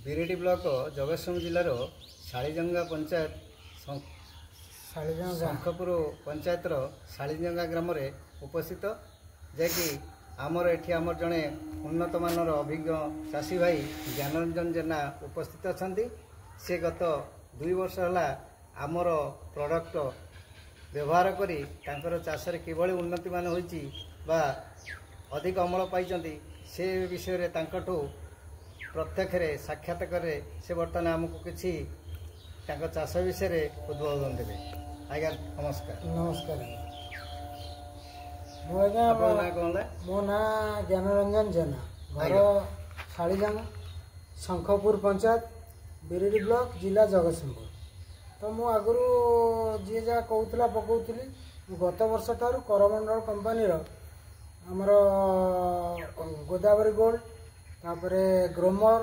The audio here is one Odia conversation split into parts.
ବିରିଡି ବ୍ଲକ ଜଗତସିଂହପୁର ଜିଲ୍ଲାର ଶାଳିଜଙ୍ଗା ପଞ୍ଚାୟତ ଶଙ୍ଖପୁର ପଞ୍ଚାୟତର ଶାଳିଜଙ୍ଗା ଗ୍ରାମରେ ଉପସ୍ଥିତ, ଯାକି ଆମର ଏଠି ଆମର ଜଣେ ଉନ୍ନତମାନର ଅଭିଜ୍ଞ ଚାଷୀ ଭାଇ ଜ୍ଞାନରଞ୍ଜନ ଜେନା ଉପସ୍ଥିତ ଅଛନ୍ତି। ସେ ଗତ 2 ବର୍ଷ ହେଲା ଆମର ପ୍ରଡ଼କ୍ଟ ବ୍ୟବହାର କରି ତାଙ୍କର ଚାଷରେ କିଭଳି ଉନ୍ନତିମାନ ହୋଇଛି ବା ଅଧିକ ଅମଳ ପାଇଛନ୍ତି ସେ ବିଷୟରେ ତାଙ୍କଠୁ ପ୍ରତ୍ୟକ୍ଷରେ ସାକ୍ଷାତକାରରେ ସେ ବର୍ତ୍ତମାନ ଆମକୁ କିଛି ତାଙ୍କ ଚାଷ ବିଷୟରେ ଉଦ୍ବୋଧନ ଦେବେ। ଆଜ୍ଞା ନମସ୍କାର। ନମସ୍କାର। ମୋ ନାଁ ଜ୍ଞାନରଞ୍ଜନ ଜେନା, ଘର ଶାଳିଜଙ୍ଗା, ଶଙ୍ଖପୁର ପଞ୍ଚାୟତ, ବିରିଡି ବ୍ଲକ, ଜିଲ୍ଲା ଜଗତସିଂହପୁର। ତ ମୁଁ ଆଗରୁ ଯିଏ ଯାହା କହୁଥିଲା ପକାଉଥିଲି। ଗତ ବର୍ଷ ଠାରୁ କରମଣ୍ଡଳ କମ୍ପାନୀର ଆମର ଗୋଦାବରୀ ଗୋଲ୍ଡ, ତାପରେ ଗ୍ରୋମର,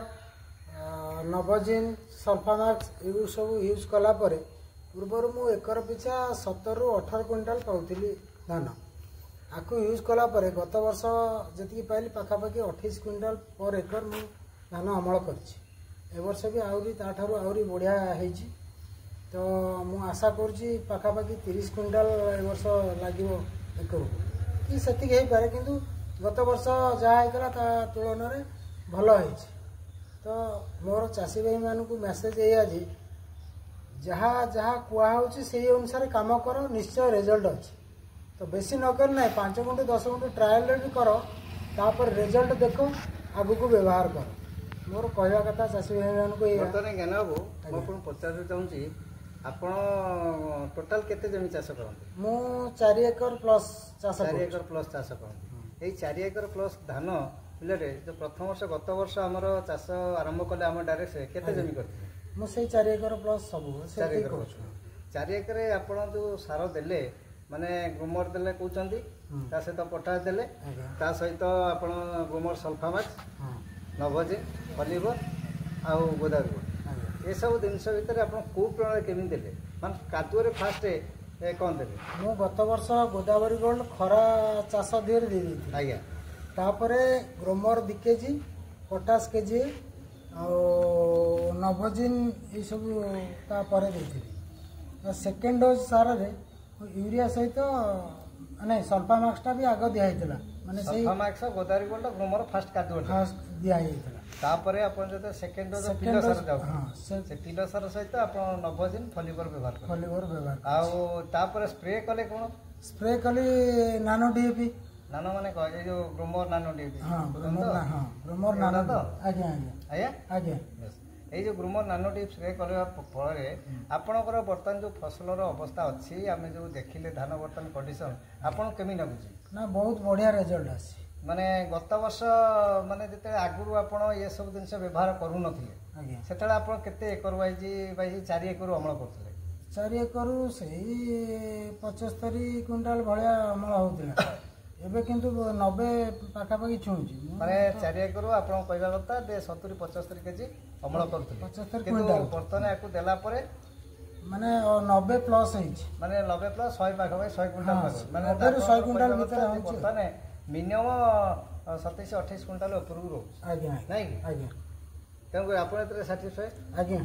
ନବଜିନ୍, ସଲ୍ଫାମାକ୍ସ ଏଗୁলো ସବୁ ୟୁଜ୍ କଲା ପରେ ପୂର୍ବରୁ ମୁଁ ଏକର ପିଛା 17ରୁ 18 କୁଇଣ୍ଟାଲ ପାଉଥିଲି ଧାନ। ଆକୁ ୟୁଜ୍ କଲା ପରେ ଗତ ବର୍ଷ ଯେତିକି ପାଇଲି ପାଖାପାଖି 28 କୁଇଣ୍ଟାଲ ପର ଏକର ମୁଁ ଧାନ ଅମଳ କରିଛି। ଏ ବର୍ଷ ବି ଆହୁରି ତାଠାରୁ ଆହୁରି ବଢ଼ିଆ ହେଇଛି। ତ ମୁଁ ଆଶା କରୁଛି ପାଖାପାଖି 30 କୁଇଣ୍ଟାଲ ଏ ବର୍ଷ ଲାଗିବ ଏକରକୁ, କି ସେତିକି ହେଇପାରେ, କିନ୍ତୁ ଗତ ବର୍ଷ ଯାହା ହେଇଥିଲା ତା ତୁଳନାରେ ଭଲ ହେଇଛି। ତ ମୋର ଚାଷୀ ଭାଇମାନଙ୍କୁ ମେସେଜ ଏଇଆ ଯେ ଯାହା ଯାହା କୁହାହେଉଛି ସେଇ ଅନୁସାରେ କାମ କର, ନିଶ୍ଚୟ ରେଜଲ୍ଟ ଅଛି। ତ ବେଶୀ ନକରି ନାହିଁ, 5 ଗୁଣ୍ଠ 10 ଗୁଣ୍ଠ ଟ୍ରାଏଲରେ ବି କର, ତାପରେ ରେଜଲ୍ଟ ଦେଖ, ଆଗକୁ ବ୍ୟବହାର କର। ମୋର କହିବା କଥା ଚାଷୀ ଭାଇମାନଙ୍କୁ ଏଇଆ। ବର୍ତ୍ତମାନ ଜ୍ଞାନ ବାବୁ, ମୁଁ ଆପଣଙ୍କୁ ପଚାରିବାକୁ ଚାହୁଁଛି, ଆପଣ ଟୋଟାଲ କେତେ ଜମି ଚାଷ କରନ୍ତି? ମୁଁ 4 ଏକର ପ୍ଲସ୍ ଚାଷ 4 ଏକର ପ୍ଲସ୍ ଚାଷ କରନ୍ତି। ଏଇ 4 ଏକର ପ୍ଲସ୍ ଧାନ ବିଲରେ ଯେଉଁ ପ୍ରଥମ ବର୍ଷ ଗତ ବର୍ଷ ଆମର ଚାଷ ଆରମ୍ଭ କଲେ ଆମ ଡାଇରେକ୍ଟ କେତେ ଜମି କରିଥିଲେ? ମୁଁ ସେଇ 4 ଏକର ପ୍ଲସ୍ ସବୁ 4 ଏକର କରୁଛୁ। 4 ଏକରେ ଆପଣ ଯେଉଁ ସାର ଦେଲେ, ମାନେ ଗ୍ରୋମର ଦେଲେ କହୁଛନ୍ତି, ତା ସହିତ ପଟାସ ଦେଲେ, ତା ସହିତ ଆପଣ ଗ୍ରୋମର ସଲ୍ଫାମାକ୍ସ, ନଭଜିନ୍, ପଲିବର ଆଉ ଗୋଦାବରୀ ଗୋଲ୍ଡ, ଏସବୁ ଜିନିଷ ଭିତରେ ଆପଣ କେଉଁ ପ୍ରଣାଳୀ କେମିତି ଦେଲେ? ମାନେ କାଦୁଅରେ ଫାଷ୍ଟ କ'ଣ ଦେଲେ? ମୁଁ ଗତ ବର୍ଷ ଗୋଦାବରୀ ଗୋଲ୍ଡ ଖରା ଚାଷ ଦେହରେ ଦେଇଦେଇଥିଲି। ଆଜ୍ଞା। ତାପରେ ଗ୍ରୋମର 2 କେଜି, ପଟାସ କେଜି ଆଉ ନଭଜିନ୍ ଏଇସବୁ ତାପରେ ଦେଇଥିଲି। ସେକେଣ୍ଡ ଡୋଜ୍ ସାରରେ ୟୁରିଆ ସହିତ ମାନେ ସଲ୍ଫାମାକ୍ସଟା ବି ଆଗ ଦିଆହେଇଥିଲା। ମାନେ ସଲ୍ଫାମାକ୍ସ, ଗୋଦାବରୀ ଗୋଲ୍ଡ, ଗ୍ରୋମର ଫାଷ୍ଟ କାଦୁଅ ଦିଆହେଇଥିଲା। ତାପରେ ଆପଣ ଯେତେବେଳେ ସେକେଣ୍ଡ ଡୋଜ୍ ପିଲ ସାର ଯାଉଥିଲେ, ସେ ପିଲ ସାର ସହିତ ଆପଣ ନଭଜିନ୍, ଫଲିବର ବ୍ୟବହାର କଲେ। ଆଉ ତାପରେ ସ୍ପ୍ରେ କଲେ କ'ଣ? ସ୍ପ୍ରେ କଲି ନାନୋ ଡିଏପି। ନାନୋ ମାନେ କ'ଣ? ଏଇ ଯେଉଁ Gromor nano DAP? Gromor nano ତ? ଆଜ୍ଞା ଆଜ୍ଞା ଆଜ୍ଞା ଆଜ୍ଞା। ଏଇ ଯେଉଁ ଗ୍ରୋମର ନାନୋ ଡିଏପି ସ୍ପ୍ରେ କରିବା ଫଳରେ ଆପଣଙ୍କର ବର୍ତ୍ତମାନ ଯେଉଁ ଫସଲର ଅବସ୍ଥା ଅଛି, ଆମେ ଯେଉଁ ଦେଖିଲେ ଧାନ ବର୍ତ୍ତମାନ କଣ୍ଡିସନ୍, ଆପଣ କେମିତି ଲାଗୁଛି? ନା ବହୁତ ବଢ଼ିଆ ରେଜଲ୍ଟ ଆସିଛି। ମାନେ ଗତ ବର୍ଷ ମାନେ ଯେତେବେଳେ ଆଗରୁ ଆପଣ ଏସବୁ ଜିନିଷ ବ୍ୟବହାର କରୁନଥିଲେ, ଆଜ୍ଞା, ସେତେବେଳେ ଆପଣ କେତେ ଏକର ୱାଇଜ୍ 4 ଏକର ଅମଳ କରୁଥିଲେ? 4 ଏକରୁ ସେଇ 75 କୁଇଣ୍ଟାଲ ଭଳିଆ ଅମଳ ହେଉଥିଲା। ଏବେ କିନ୍ତୁ 90 ପାଖାପାଖି ଛୁଉଁଛି। ମାନେ 4 ଏକରୁ ଆପଣ କହିବା କଥା 70-75 କେଜି ଅମଳ କରୁଥିଲେ। 75 କୁଇଣ୍ଟାଲ। ବର୍ତ୍ତମାନ ୟାକୁ ଦେଲା ପରେ ମାନେ 90 ପ୍ଲସ୍ ହେଇଛି। ମାନେ 90 ପ୍ଲସ୍ 100 ପାଖାପାଖି 100 କୁଇଣ୍ଟାଲ, ମାନେ 90ରୁ 100 କୁଇଣ୍ଟାଲ ଭିତରେ ହେଉଛି। ବର୍ତ୍ତମାନ ମିନିମମ୍ 27-28 କୁଇଣ୍ଟାଲ ଉପରକୁ ରହୁଛି। ଆଜ୍ଞା ନାଇଁ କି? ଆଜ୍ଞା। ତେଣୁକରି ଆପଣ ଏଥିରେ ସାଟିସ୍ଫାଏ? ଆଜ୍ଞା।